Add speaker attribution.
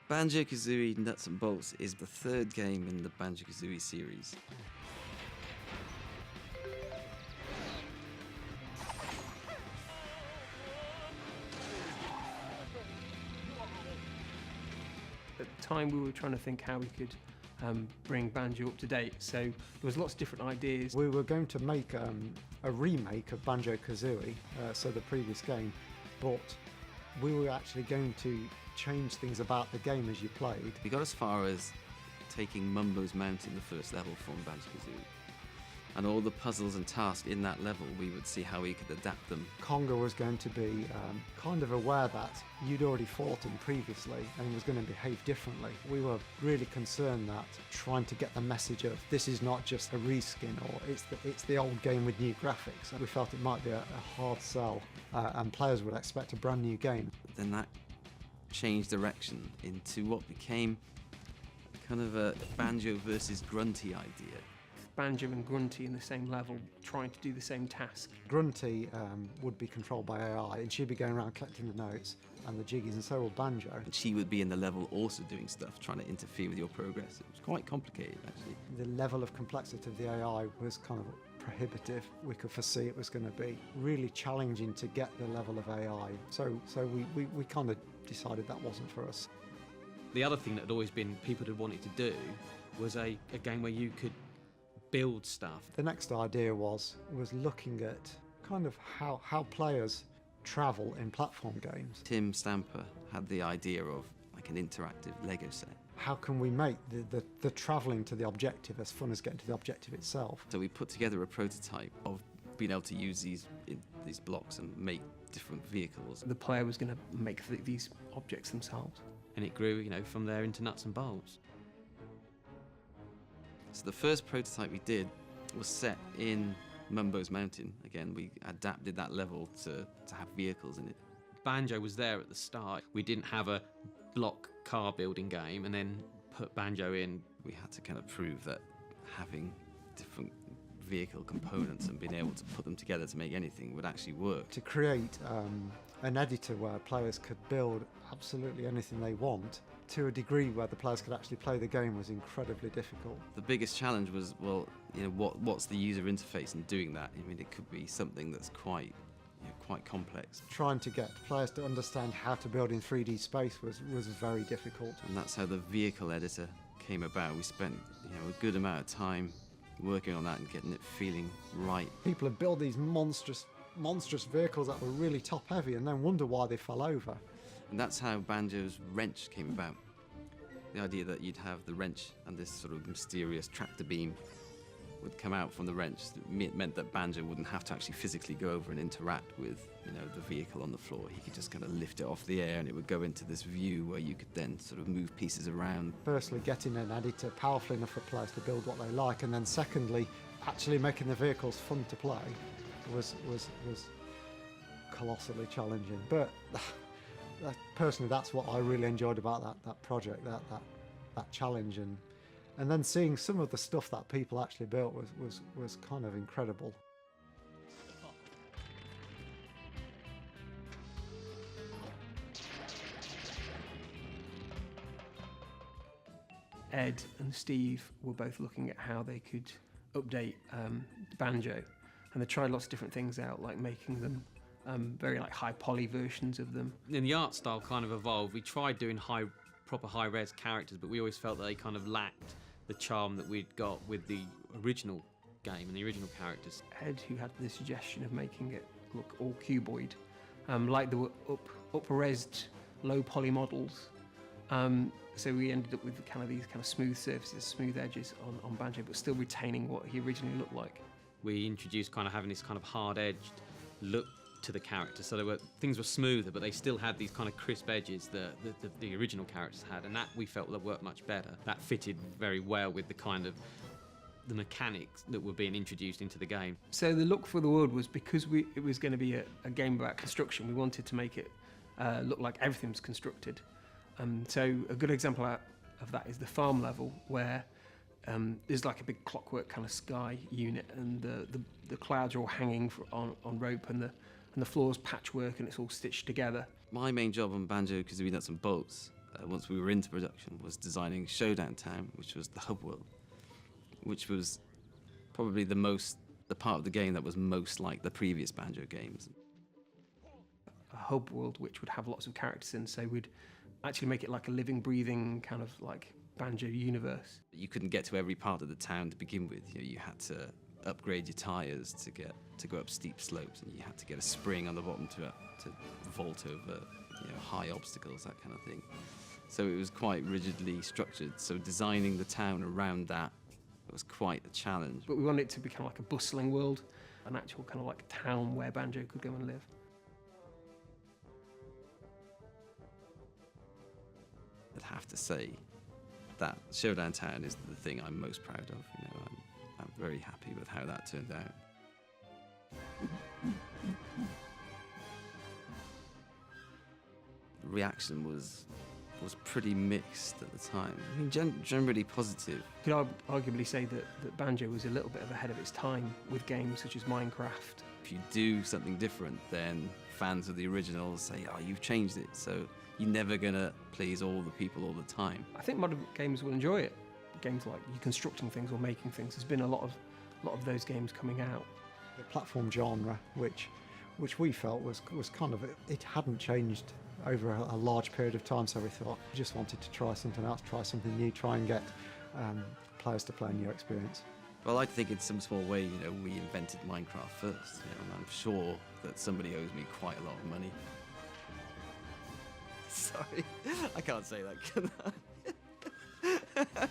Speaker 1: Banjo-Kazooie Nuts and Bolts is the third game in the Banjo-Kazooie series.
Speaker 2: At the time we were trying to think how we could bring Banjo up to date, so there was lots of different ideas.
Speaker 3: We were going to make a remake of Banjo-Kazooie, so the previous game, but we were actually going to change things about the game as you played.
Speaker 1: We got as far as taking Mumbo's Mountain, the first level from Banjo-Kazooie, and all the puzzles and tasks in that level, we would see how we could adapt them.
Speaker 3: Conga was going to be kind of aware that you'd already fought him previously and he was going to behave differently. We were really concerned that trying to get the message of this is not just a reskin or it's the old game with new graphics. We felt it might be a hard sell and players would expect a brand new game.
Speaker 1: Then that changed direction into what became kind of a Banjo versus Grunty idea.
Speaker 2: Banjo and Grunty in the same level, trying to do the same task.
Speaker 3: Grunty would be controlled by AI and she'd be going around collecting the notes and the jiggies, and so would Banjo.
Speaker 1: And she would be in the level also doing stuff, trying to interfere with your progress. It was quite complicated, actually.
Speaker 3: The level of complexity of the AI was kind of prohibitive. We could foresee it was going to be really challenging to get the level of AI. So we kind of decided that wasn't for us.
Speaker 4: The other thing that had always been people had wanted to do was a game where you could build stuff.
Speaker 3: The next idea was looking at kind of how players travel in platform games.
Speaker 1: Tim Stamper had the idea of like an interactive Lego set.
Speaker 3: How can we make the travelling to the objective as fun as getting to the objective itself?
Speaker 1: So we put together a prototype of being able to use these blocks and make different vehicles.
Speaker 2: The player was going to make these objects themselves.
Speaker 4: And it grew, from there into nuts and bolts.
Speaker 1: So the first prototype we did was set in Mumbo's Mountain. Again, we adapted that level to have vehicles in it.
Speaker 4: Banjo was there at the start. We didn't have a block car building game and then put Banjo in.
Speaker 1: We had to kind of prove that having different vehicle components and being able to put them together to make anything would actually work.
Speaker 3: To create an editor where players could build absolutely anything they want to a degree where the players could actually play the game was incredibly difficult.
Speaker 1: The biggest challenge was, what's the user interface in doing that? I mean, it could be something that's quite complex.
Speaker 3: Trying to get players to understand how to build in 3D space was very difficult.
Speaker 1: And that's how the vehicle editor came about. We spent a good amount of time working on that and getting it feeling right.
Speaker 3: People have built these monstrous vehicles that were really top heavy and then wonder why they fell over.
Speaker 1: And that's how Banjo's wrench came about. The idea that you'd have the wrench and this sort of mysterious tractor beam would come out from the wrench. It meant that Banjo wouldn't have to actually physically go over and interact with the vehicle on the floor. He could just kind of lift it off the air and it would go into this view where you could then sort of move pieces around.
Speaker 3: Firstly, getting an editor powerful enough for players to build what they like, and then secondly, actually making the vehicles fun to play was colossally challenging. But personally, that's what I really enjoyed about that project, that challenge, and then seeing some of the stuff that people actually built was kind of incredible.
Speaker 2: Ed and Steve were both looking at how they could update Banjo, and they tried lots of different things out, like making them very high poly versions of them.
Speaker 4: And the art style kind of evolved. We tried doing proper high-res characters, but we always felt that they kind of lacked the charm that we'd got with the original game and the original characters.
Speaker 2: Ed, who had the suggestion of making it look all cuboid, like there were up-resed, low-poly models. So we ended up with these kind of smooth surfaces, smooth edges on Banjo, but still retaining what he originally looked like.
Speaker 4: We introduced kind of having this kind of hard-edged look to the character, so things were smoother, but they still had these kind of crisp edges that the original characters had, and that we felt that worked much better. That fitted very well with the kind of the mechanics that were being introduced into the game.
Speaker 2: So the look for the world was, because it was going to be a game about construction, we wanted to make it look like everything was constructed. So a good example of that is the farm level, where there's like a big clockwork kind of sky unit, and the clouds are all hanging on rope, and the floor's patchwork and it's all stitched together.
Speaker 1: My main job on Banjo-Kazooie Nuts and Bolts once we were into production, was designing Showdown Town, which was the hub world, which was probably the part of the game that was most like the previous Banjo games.
Speaker 2: A hub world which would have lots of characters in, so we'd actually make it like a living, breathing kind of like Banjo universe.
Speaker 1: You couldn't get to every part of the town to begin with. You had to upgrade your tyres to go up steep slopes, and you had to get a spring on the bottom to vault over high obstacles, that kind of thing. So it was quite rigidly structured. So designing the town around that was quite a challenge.
Speaker 2: But we wanted it to be kind of like a bustling world, an actual kind of like town where Banjo could go and live.
Speaker 1: I'd have to say that Showdown Town is the thing I'm most proud of. I'm very happy with how that turned out. The reaction was pretty mixed at the time. I mean, generally positive.
Speaker 2: You could arguably say that Banjo was a little bit ahead of its time with games such as Minecraft.
Speaker 1: If you do something different, then fans of the original say, "Oh, you've changed it." So you're never gonna please all the people all the time.
Speaker 2: I think modern games will enjoy it. Games like you constructing things or making things. There's been a lot of those games coming out.
Speaker 3: The platform genre, which we felt was kind of, it hadn't changed over a large period of time, so we thought we just wanted to try something else, try something new, try and get players to play a new experience.
Speaker 1: Well, I think in some small way, we invented Minecraft first, and I'm sure that somebody owes me quite a lot of money. Sorry, I can't say that, can I?